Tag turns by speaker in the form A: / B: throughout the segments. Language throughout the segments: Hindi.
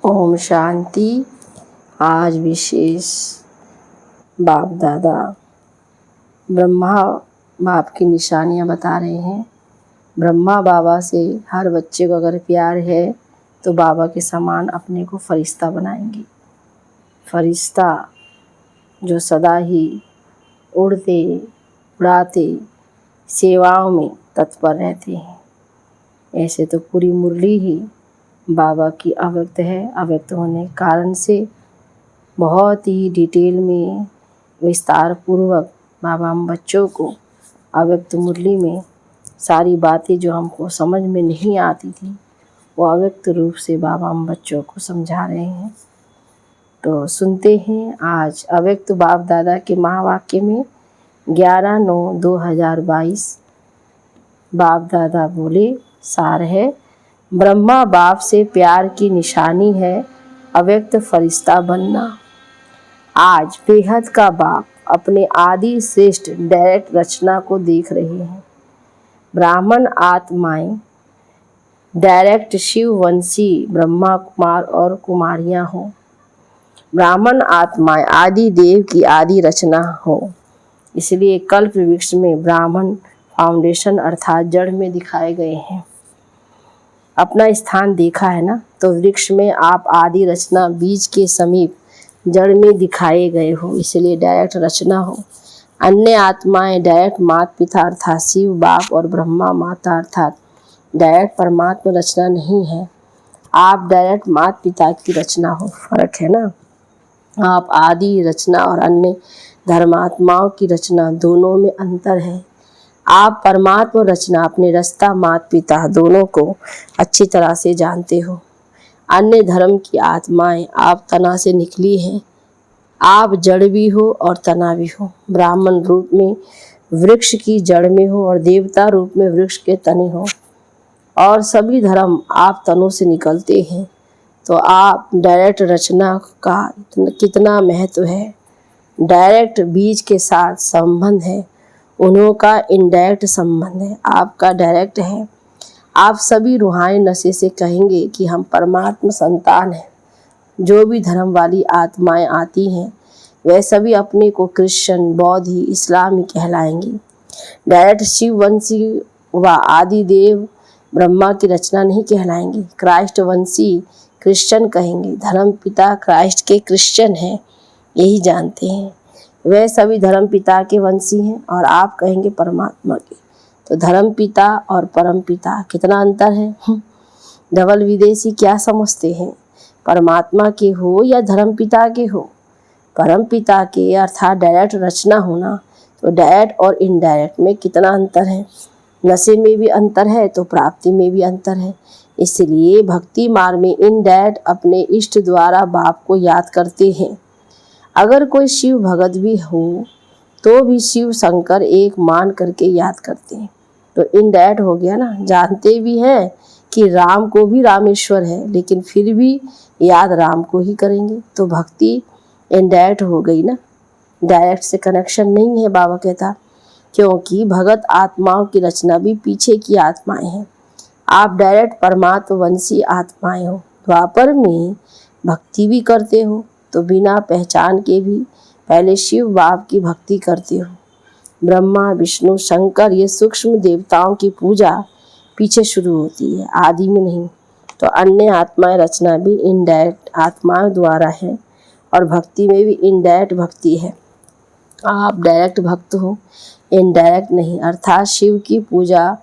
A: ओम शांति। आज विशेष बाप दादा ब्रह्मा बाप की निशानियाँ बता रहे हैं। ब्रह्मा बाबा से हर बच्चे को अगर प्यार है तो बाबा के समान अपने को फरिश्ता बनाएंगे। फरिश्ता जो सदा ही उड़ते उड़ाते सेवाओं में तत्पर रहते हैं। ऐसे तो पूरी मुरली ही बाबा की अव्यक्त है। अव्यक्त होने के कारण से बहुत ही डिटेल में विस्तार पूर्वक बाबा हम बच्चों को अव्यक्त मुरली में सारी बातें जो हमको समझ में नहीं आती थी वो अव्यक्त रूप से बाबा हम बच्चों को समझा रहे हैं। तो सुनते हैं आज अव्यक्त बाप दादा के महावाक्य में 11/9/2022 बाप दादा बोले सार है। ब्रह्मा बाप से प्यार की निशानी है अव्यक्त फरिश्ता बनना। आज बेहद का बाप अपने आदि श्रेष्ठ डायरेक्ट रचना को देख रहे हैं। ब्राह्मण आत्माएं डायरेक्ट शिव वंशी ब्रह्मा कुमार और कुमारियां हो। ब्राह्मण आत्माएं आदि देव की आदि रचना हो। इसलिए कल्प वृक्ष में ब्राह्मण फाउंडेशन अर्थात जड़ में दिखाए गए हैं। अपना स्थान देखा है ना, तो वृक्ष में आप आदि रचना बीज के समीप जड़ में दिखाए गए हो, इसलिए डायरेक्ट रचना हो। अन्य आत्माएं डायरेक्ट माता पिता अर्थात शिव बाप और ब्रह्मा माता अर्थात डायरेक्ट परमात्मा रचना नहीं है। आप डायरेक्ट माता पिता की रचना हो। फर्क है ना। आप आदि रचना और अन्य धर्मात्माओं की रचना दोनों में अंतर है। आप परमात्मा रचना अपने रस्ता माता पिता दोनों को अच्छी तरह से जानते हो। अन्य धर्म की आत्माएं आप तना से निकली हैं। आप जड़ भी हो और तना भी हो। ब्राह्मण रूप में वृक्ष की जड़ में हो और देवता रूप में वृक्ष के तने हो। और सभी धर्म आप तनों से निकलते हैं। तो आप डायरेक्ट रचना का कितना महत्व है। डायरेक्ट बीज के साथ संबंध है, उन्हों का इनडायरेक्ट संबंध है, आपका डायरेक्ट है। आप सभी रूहानी नशे से कहेंगे कि हम परमात्मा संतान हैं। जो भी धर्म वाली आत्माएं आती हैं वह सभी अपने को क्रिश्चियन बौद्ध इस्लामी कहलाएंगी। डायरेक्ट शिव वंशी व आदि देव ब्रह्मा की रचना नहीं कहलाएंगे। क्राइस्ट वंशी क्रिश्चियन कहेंगे। धर्म पिता क्राइस्ट के क्रिश्चियन हैं, यही जानते हैं। वह सभी धर्म पिता के वंशी हैं और आप कहेंगे परमात्मा के। तो धर्म पिता और परम पिता कितना अंतर है। डबल विदेशी क्या समझते हैं, परमात्मा के हो या धर्म पिता के हो। परम पिता के अर्थात डायरेक्ट रचना होना, तो डायरेक्ट और इनडायरेक्ट में कितना अंतर है। नशे में भी अंतर है तो प्राप्ति में भी अंतर है। इसलिए भक्ति मार्ग में इनडायरेक्ट अपने इष्ट द्वारा बाप को याद करते हैं। अगर कोई शिव भगत भी हो तो भी शिव शंकर एक मान करके याद करते हैं। तो इनडायरेक्ट हो गया ना। जानते भी हैं कि राम को भी रामेश्वर है, लेकिन फिर भी याद राम को ही करेंगे। तो भक्ति इनडायरेक्ट हो गई ना, डायरेक्ट से कनेक्शन नहीं है बाबा कहता। क्योंकि भगत आत्माओं की रचना भी पीछे की आत्माएं हैं। आप डायरेक्ट परमात्मा वंशी आत्माएं हो। द्वापर में भक्ति भी करते हो तो बिना पहचान के भी पहले शिव बाप की भक्ति करते हो। ब्रह्मा विष्णु शंकर ये सूक्ष्म देवताओं की पूजा पीछे शुरू होती है, आदि में नहीं। तो अन्य आत्माएं रचना भी इनडायरेक्ट आत्माओं द्वारा है और भक्ति में भी इनडायरेक्ट भक्ति है। आप डायरेक्ट भक्त हो, इनडायरेक्ट नहीं, अर्थात शिव की पूजा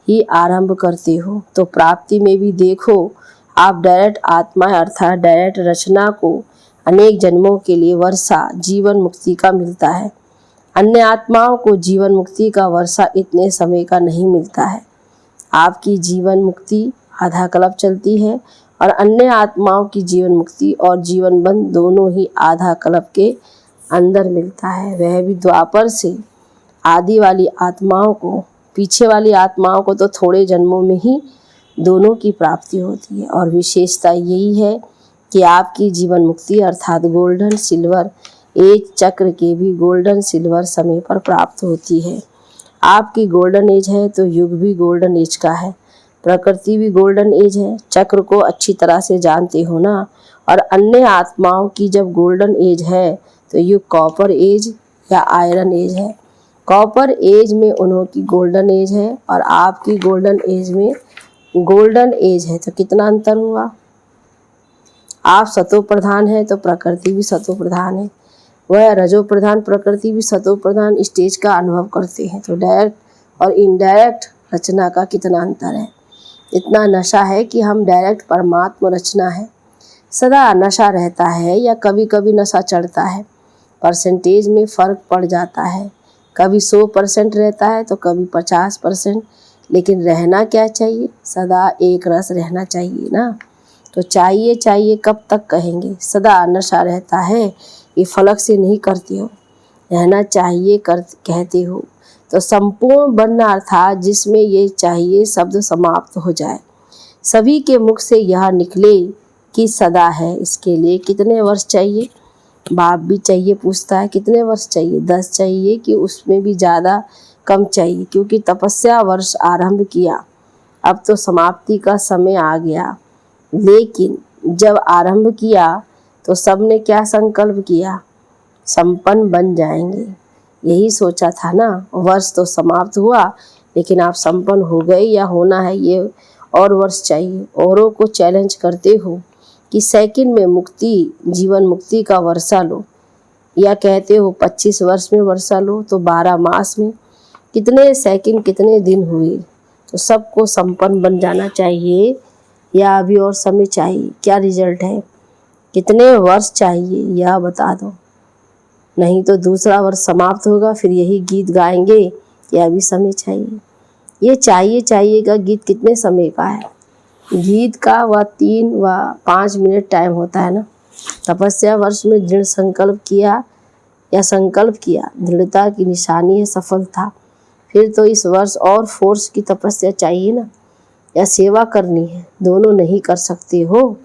A: ही आरंभ करते हो। तो प्राप्ति में भी देखो आप डायरेक्ट आत्मा अर्थात डायरेक्ट रचना को अनेक जन्मों के लिए वर्षा जीवन मुक्ति का मिलता है। अन्य आत्माओं को जीवन मुक्ति का वर्षा इतने समय का नहीं मिलता है। आपकी जीवन मुक्ति आधा कल्प चलती है और अन्य आत्माओं की जीवन मुक्ति और जीवन बंध दोनों ही आधा कल्प के अंदर मिलता है। वह भी द्वापर से आदि वाली आत्माओं को, पीछे वाली आत्माओं को तो थोड़े जन्मों में ही दोनों की प्राप्ति होती है। और विशेषता यही है कि आपकी जीवन मुक्ति अर्थात गोल्डन सिल्वर एज चक्र के भी गोल्डन सिल्वर समय पर प्राप्त होती है। आपकी गोल्डन एज है तो युग भी गोल्डन एज का है। प्रकृति भी गोल्डन एज है। चक्र को अच्छी तरह से जानते हो ना। और अन्य आत्माओं की जब गोल्डन एज है तो ये कॉपर एज या आयरन एज है। कॉपर एज में उन्हों की गोल्डन एज है और आपकी गोल्डन एज में गोल्डन एज है। तो कितना अंतर हुआ। आप सतो प्रधान है तो प्रकृति भी सतो प्रधान है। वह रजो प्रधान प्रकृति भी सतो प्रधान स्टेज का अनुभव करते हैं। तो डायरेक्ट और इनडायरेक्ट रचना का कितना अंतर है। इतना नशा है कि हम डायरेक्ट परमात्मा रचना है। सदा नशा रहता है या कभी कभी नशा चढ़ता है। परसेंटेज में फ़र्क पड़ जाता है। कभी 100% रहता है तो कभी 50%। लेकिन रहना क्या चाहिए, सदा एक रस रहना चाहिए ना। तो चाहिए चाहिए कब तक कहेंगे। सदा नशा रहता है, ये फलक से नहीं करते हो। रहना चाहिए कर कहते हो तो संपूर्ण बनना अर्थात जिसमें ये चाहिए शब्द समाप्त हो जाए। सभी के मुख से यह निकले कि सदा है। इसके लिए कितने वर्ष चाहिए। बाप भी चाहिए पूछता है कितने वर्ष चाहिए, 10 चाहिए कि उसमें भी ज़्यादा कम चाहिए। क्योंकि तपस्या वर्ष आरंभ किया, अब तो समाप्ति का समय आ गया। लेकिन जब आरंभ किया तो सबने क्या संकल्प किया, संपन्न बन जाएंगे। यही सोचा था ना। वर्ष तो समाप्त हुआ लेकिन आप संपन्न हो गए या होना है ये और वर्ष चाहिए। औरों को चैलेंज करते हो कि सेकंड में मुक्ति, जीवन मुक्ति का वर्षा लो, या कहते हो 25 वर्ष में वर्षा लो। तो 12 मास में कितने सेकंड कितने दिन हुए। तो सबको संपन्न बन जाना चाहिए या अभी और समय चाहिए। क्या रिजल्ट है, कितने वर्ष चाहिए यह बता दो। नहीं तो दूसरा वर्ष समाप्त होगा फिर यही गीत गाएंगे कि अभी समय चाहिए। ये चाहिए चाहिए का गीत कितने समय का है। गीत का वह 3 व 5 मिनट टाइम होता है ना। तपस्या वर्ष में दृढ़ संकल्प किया या संकल्प किया, दृढ़ता की निशानी है सफलता। फिर तो इस वर्ष और फोर्स की तपस्या चाहिए ना, या सेवा करनी है। दोनों नहीं कर सकते हो।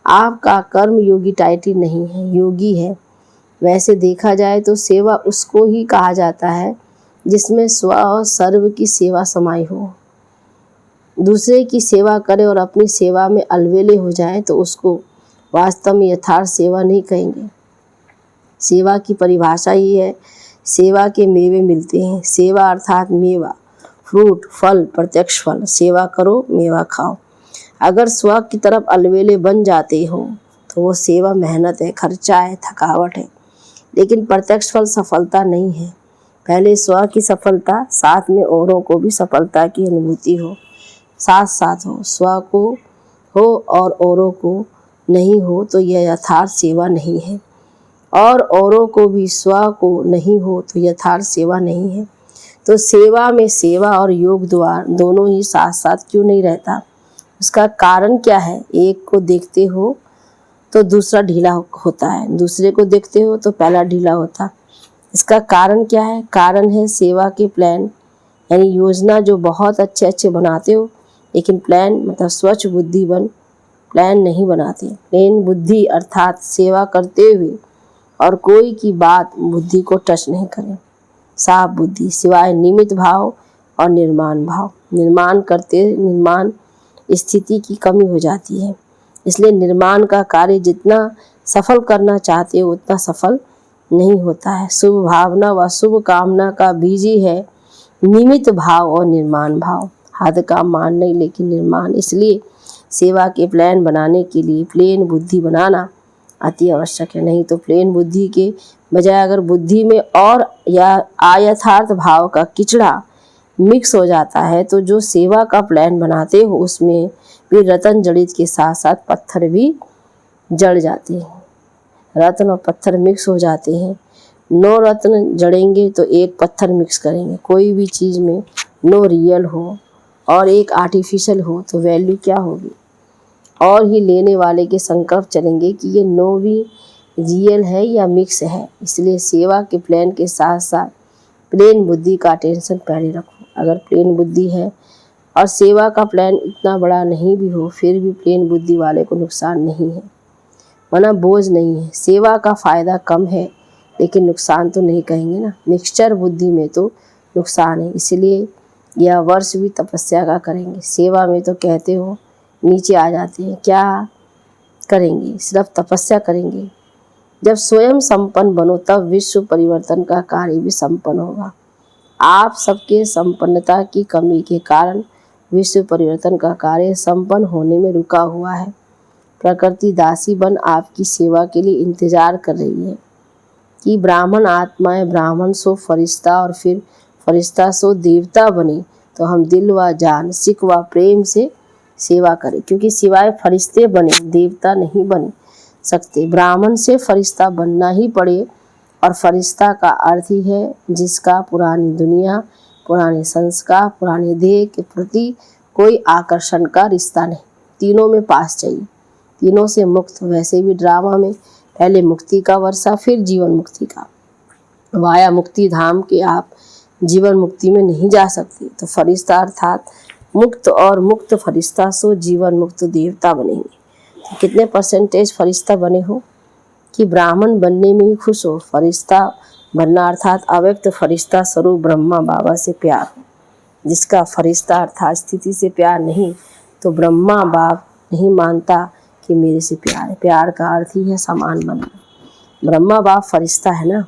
A: आपका कर्म योगी टाइटल नहीं है, योगी है। वैसे देखा जाए तो सेवा उसको ही कहा जाता है जिसमें स्व और सर्व की सेवा समाई हो। दूसरे की सेवा करे और अपनी सेवा में अलवेले हो जाए तो उसको वास्तव में यथार्थ सेवा नहीं कहेंगे। सेवा की परिभाषा ही है, सेवा के मेवे मिलते हैं। सेवा अर्थात मेवा, फ्रूट, फल, प्रत्यक्ष फल। सेवा करो, मेवा खाओ। अगर स्व की तरफ अलवेले बन जाते हो तो वो सेवा मेहनत है, खर्चा है, थकावट है। लेकिन प्रत्यक्ष फल सफलता नहीं है। पहले स्व की सफलता, साथ में औरों को भी सफलता की अनुभूति हो, साथ साथ हो। स्व को हो और औरों को नहीं हो तो यह यथार्थ सेवा नहीं है। और औरों को भी स्व को नहीं हो तो यथार्थ सेवा नहीं है। तो सेवा में सेवा और योग द्वार दोनों ही साथ साथ क्यों नहीं रहता। उसका कारण क्या है। एक को देखते हो तो दूसरा ढीला होता है, दूसरे को देखते हो तो पहला ढीला होता। इसका कारण क्या है। कारण है सेवा के प्लान यानी योजना जो बहुत अच्छे अच्छे बनाते हो, लेकिन प्लान मतलब स्वच्छ बुद्धि बन प्लान नहीं बनाते। प्लेन बुद्धि अर्थात सेवा करते हुए और कोई की बात बुद्धि को टच नहीं करें। साफ बुद्धि सिवाय निमित्त भाव और निर्माण भाव। निर्माण करते निर्माण स्थिति की कमी हो जाती है। इसलिए निर्माण का कार्य जितना सफल करना चाहते हो उतना सफल नहीं होता है। शुभ भावना व शुभ कामना का बीज ही है निमित्त भाव और निर्माण भाव। हद का मान नहीं लेकिन निर्माण। इसलिए सेवा के प्लान बनाने के लिए प्लेन बुद्धि बनाना अति आवश्यक है। नहीं तो प्लेन बुद्धि के बजाय अगर बुद्धि में और या अयथार्थ भाव का किचड़ा मिक्स हो जाता है तो जो सेवा का प्लान बनाते हो उसमें भी रत्न जड़ित के साथ साथ पत्थर भी जड़ जाते हैं। रत्न और पत्थर मिक्स हो जाते हैं। 9 रत्न जड़ेंगे तो एक पत्थर मिक्स करेंगे। कोई भी चीज़ में 9 रियल हो और एक आर्टिफिशियल हो तो वैल्यू क्या होगी। और ही लेने वाले के संकल्प चलेंगे कि ये 9 भी रियल है या मिक्स है। इसलिए सेवा के प्लान के साथ साथ प्लेन बुद्धि का टेंशन पहले रखो। अगर प्लेन बुद्धि है और सेवा का प्लान इतना बड़ा नहीं भी हो फिर भी प्लेन बुद्धि वाले को नुकसान नहीं है, वरना बोझ नहीं है। सेवा का फ़ायदा कम है लेकिन नुकसान तो नहीं कहेंगे ना। मिक्सचर बुद्धि में तो नुकसान है। इसलिए यह वर्ष भी तपस्या का करेंगे। सेवा में तो कहते हो नीचे आ जाते हैं, क्या करेंगे? सिर्फ तपस्या करेंगे। जब स्वयं संपन्न बनो तब विश्व परिवर्तन का कार्य भी संपन्न होगा। आप सबके संपन्नता की कमी के कारण विश्व परिवर्तन का कार्य संपन्न होने में रुका हुआ है। प्रकृति दासी बन आपकी सेवा के लिए इंतजार कर रही है कि ब्राह्मण आत्माएं ब्राह्मण सो फरिश्ता और फिर फरिश्ता सो देवता बने तो हम दिल व जान सिख व प्रेम से सेवा करें, क्योंकि सिवाय फरिश्ते बने देवता नहीं बन सकते। ब्राह्मण से फरिश्ता बनना ही पड़े, और फरिश्ता का अर्थ ही है जिसका पुरानी दुनिया, पुराने संस्कार, पुराने देह के प्रति कोई आकर्षण का रिश्ता नहीं। तीनों में पास चाहिए, तीनों से मुक्त। वैसे भी ड्रामा में पहले मुक्ति का वर्षा, फिर जीवन मुक्ति का। वाया मुक्ति धाम के आप जीवन मुक्ति में नहीं जा सकते, तो फरिश्ता अर्थात मुक्त और मुक्त फरिश्ता सो जीवन मुक्त देवता बनेंगे। तो कितने परसेंटेज फरिश्ता बने हो कि ब्राह्मण बनने में ही खुश हो। फरिश्ता बनना अर्थात अव्यक्त फरिश्ता स्वरूप ब्रह्मा बाबा से प्यार हो। जिसका फरिश्ता अर्थात स्थिति से प्यार नहीं, तो ब्रह्मा बाप नहीं मानता कि मेरे से प्यार है। प्यार का अर्थ ही है समान बनना। ब्रह्मा बाप फरिश्ता है ना।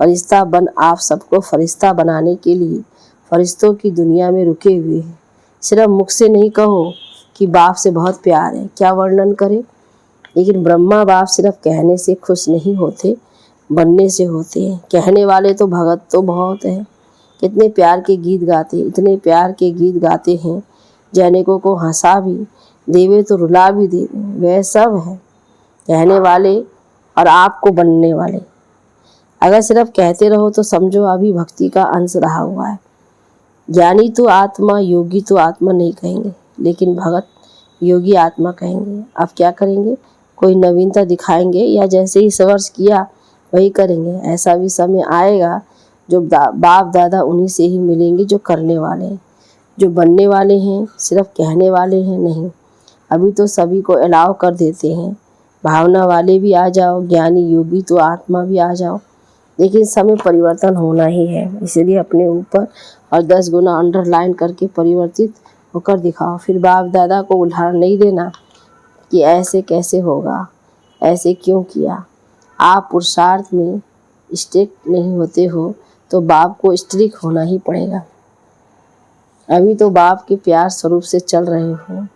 A: फरिश्ता बन आप सबको फरिश्ता बनाने के लिए फरिश्तों की दुनिया में रुके हुए हैं। सिर्फ मुख से नहीं कहो कि बाप से बहुत प्यार है, क्या वर्णन करें। लेकिन ब्रह्मा बाप सिर्फ कहने से खुश नहीं होते, बनने से होते हैं। कहने वाले तो भगत तो बहुत हैं, कितने प्यार के गीत गाते, इतने प्यार के गीत गाते हैं, जैनिकों को हंसा भी देवे तो रुला भी देवे। वह सब है कहने वाले और आपको बनने वाले। अगर सिर्फ कहते रहो तो समझो अभी भक्ति का अंश रहा हुआ है। ज्ञानी तो आत्मा, योगी तो आत्मा नहीं कहेंगे, लेकिन भगत योगी आत्मा कहेंगे। अब क्या करेंगे? कोई नवीनता दिखाएंगे या जैसे ही वर्ष किया वही करेंगे? ऐसा भी समय आएगा जो बाप दादा उन्हीं से ही मिलेंगे जो करने वाले हैं। जो बनने वाले हैं सिर्फ कहने वाले हैं नहीं। अभी तो सभी को अलाउ कर देते हैं, भावना वाले भी आ जाओ, ज्ञानी योगी तो आत्मा भी आ जाओ। लेकिन समय परिवर्तन होना ही है, इसलिए अपने ऊपर और 10 गुना अंडरलाइन करके परिवर्तित होकर दिखाओ। फिर बाप दादा को उदाहरण नहीं देना कि ऐसे कैसे होगा, ऐसे क्यों किया। आप पुरुषार्थ में स्ट्रिक्ट नहीं होते हो तो बाप को स्ट्रिक्ट होना ही पड़ेगा। अभी तो बाप के प्यार स्वरूप से चल रहे हो,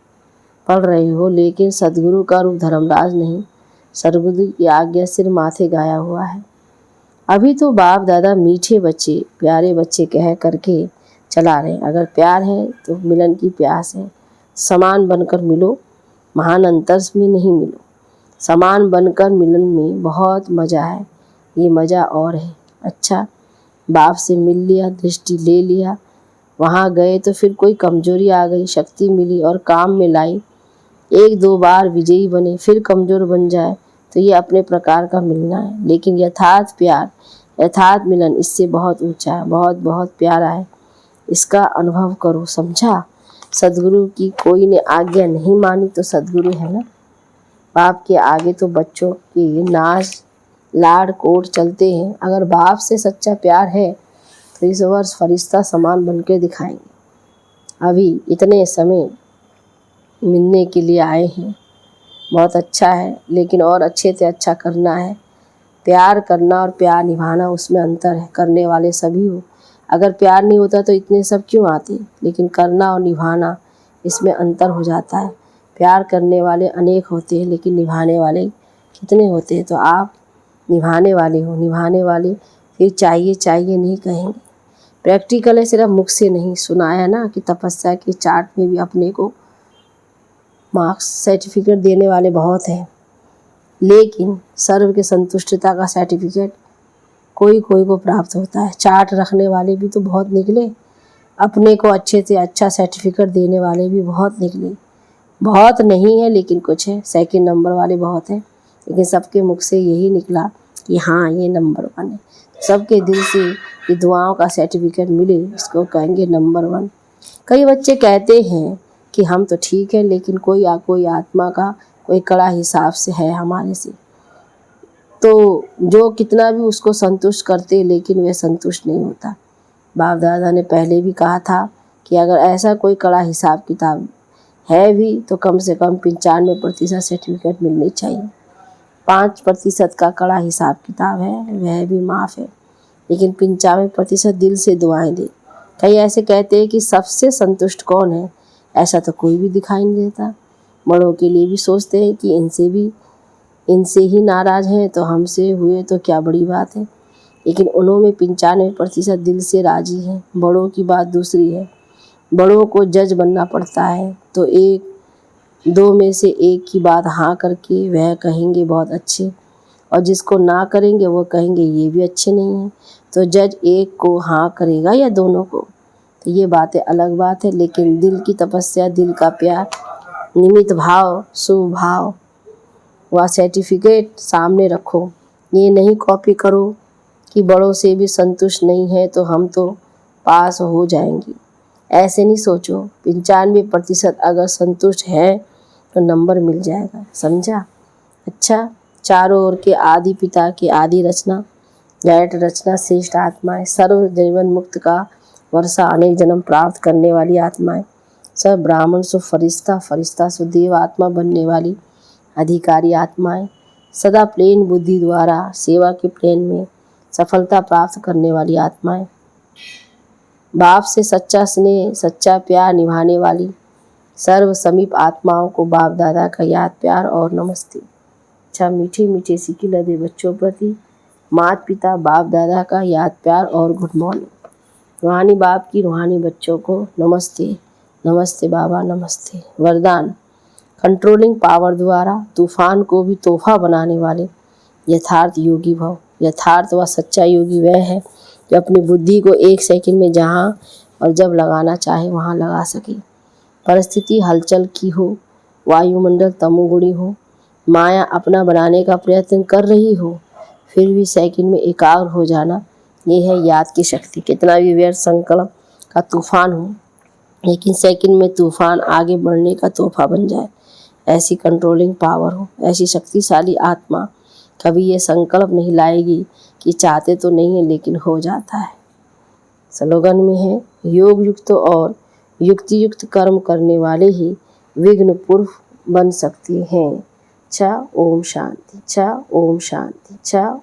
A: पढ़ रहे हो, लेकिन सदगुरु का रूप धर्मराज नहीं, सदगुरु की आज्ञा सिर माथे गाया हुआ है। अभी तो बाप दादा मीठे बच्चे, प्यारे बच्चे कह करके चला रहे। अगर प्यार है तो मिलन की प्यास है। समान बनकर मिलो, महान अंतर में नहीं मिलो। समान बनकर मिलन में बहुत मज़ा है, ये मज़ा और है। अच्छा, बाप से मिल लिया, दृष्टि ले लिया, वहाँ गए तो फिर कोई कमजोरी आ गई, शक्ति मिली और काम में लाई। 1-2 बार विजयी बने फिर कमज़ोर बन जाए तो ये अपने प्रकार का मिलना है। लेकिन यथार्थ प्यार, यथार्थ मिलन इससे बहुत ऊंचा है, बहुत बहुत प्यारा है। इसका अनुभव करो, समझा। सदगुरु की कोई ने आज्ञा नहीं मानी तो सदगुरु है ना। बाप के आगे तो बच्चों के नाच लाड कोट चलते हैं। अगर बाप से सच्चा प्यार है तो इस वर्ष फरिश्ता समान बनकर दिखाएंगे। अभी इतने समय मिलने के लिए आए हैं, बहुत अच्छा है, लेकिन और अच्छे से अच्छा करना है। प्यार करना और प्यार निभाना उसमें अंतर है। करने वाले सभी हो, अगर प्यार नहीं होता तो इतने सब क्यों आते। लेकिन करना और निभाना इसमें अंतर हो जाता है। प्यार करने वाले अनेक होते हैं, लेकिन निभाने वाले कितने होते हैं। तो आप निभाने वाले हो, निभाने वाले फिर चाहिए चाहिए नहीं कहेंगे। प्रैक्टिकल है, सिर्फ मुख से नहीं। सुनाया ना कि तपस्या के चार्ट में भी अपने को मार्क्स सर्टिफिकेट देने वाले बहुत हैं, लेकिन सर्व के संतुष्टता का सर्टिफिकेट कोई कोई को प्राप्त होता है। चार्ट रखने वाले भी तो बहुत निकले, अपने को अच्छे से अच्छा सर्टिफिकेट देने वाले भी बहुत निकले। बहुत नहीं है लेकिन कुछ है, सेकंड नंबर वाले बहुत हैं, लेकिन सबके मुख से यही निकला कि हाँ ये नंबर 1 है। सबके दिल से ये दुआओं का सर्टिफिकेट मिले, इसको कहेंगे नंबर 1। कई बच्चे कहते हैं कि हम तो ठीक है, लेकिन कोई आत्मा का कोई कड़ा हिसाब से है हमारे से, तो जो कितना भी उसको संतुष्ट करते लेकिन वह संतुष्ट नहीं होता। बाप दादा ने पहले भी कहा था कि अगर ऐसा कोई कड़ा हिसाब किताब है भी तो कम से कम 95% सर्टिफिकेट मिलनी चाहिए। 5% का कड़ा हिसाब किताब है, वह भी माफ़ है, लेकिन 95% दिल से दुआएं दे। कई ऐसे कहते हैं कि सबसे संतुष्ट कौन है, ऐसा तो कोई भी दिखाई नहीं देता। बड़ों के लिए भी सोचते हैं कि इनसे ही नाराज़ हैं तो हमसे हुए तो क्या बड़ी बात है, लेकिन उन्होंने 95% दिल से राज़ी हैं। बड़ों की बात दूसरी है। बड़ों को जज बनना पड़ता है तो एक दो में से एक की बात हाँ करके वह कहेंगे बहुत अच्छे, और जिसको ना करेंगे वो कहेंगे ये भी अच्छे नहीं हैं। तो जज एक को हाँ करेगा या दोनों को, तो ये बातें अलग बात है। लेकिन दिल की तपस्या, दिल का प्यार, निमित भाव, शुभ भाव व सर्टिफिकेट सामने रखो। ये नहीं कॉपी करो कि बड़ों से भी संतुष्ट नहीं है तो हम तो पास हो जाएंगी। ऐसे नहीं सोचो। 95% अगर संतुष्ट है तो नंबर मिल जाएगा, समझा। अच्छा, चारों ओर के आदि पिता की आदि रचना, जैट रचना श्रेष्ठ आत्माएं, सर्व जीवन मुक्त का वर्षा, अनेक जन्म प्राप्त करने वाली आत्माएं, सब ब्राह्मण सु फरिश्ता, फरिश्ता सु देव आत्मा बनने वाली अधिकारी आत्माएं, सदा प्लेन बुद्धि द्वारा सेवा के प्लेन में सफलता प्राप्त करने वाली आत्माएं, बाप से सच्चा स्नेह, सच्चा प्यार निभाने वाली सर्व समीप आत्माओं को बाप दादा का याद प्यार और नमस्ते। अच्छा, मीठे मीठे सिक्के लदे बच्चों प्रति माता पिता बाप दादा का याद प्यार और गुड मॉर्निंग। रूहानी बाप की रूहानी बच्चों को नमस्ते, नमस्ते बाबा, नमस्ते। वरदान, कंट्रोलिंग पावर द्वारा तूफान को भी तोहफा बनाने वाले यथार्थ योगी भव। यथार्थ व सच्चा योगी वह है जो अपनी बुद्धि को 1 सेकंड में जहाँ और जब लगाना चाहे वहाँ लगा सके। परिस्थिति हलचल की हो, वायुमंडल तमोगुणी हो, माया अपना बनाने का प्रयत्न कर रही हो, फिर भी सेकंड में एकाग्र हो जाना, ये है याद की शक्ति। कितना भी व्यर्थ संकल्प का तूफान हो, लेकिन सेकंड में तूफान आगे बढ़ने का तोहफा बन जाए, ऐसी कंट्रोलिंग पावर हो, ऐसी शक्तिशाली आत्मा कभी ये संकल्प नहीं लाएगी कि चाहते तो नहीं है लेकिन हो जाता है। स्लोगन में है, योग युक्त और युक्ति युक्त कर्म करने वाले ही विघ्न पूर्व बन सकते हैं। अच्छा, ओम शांति। अच्छा, ओम शांति। अच्छा।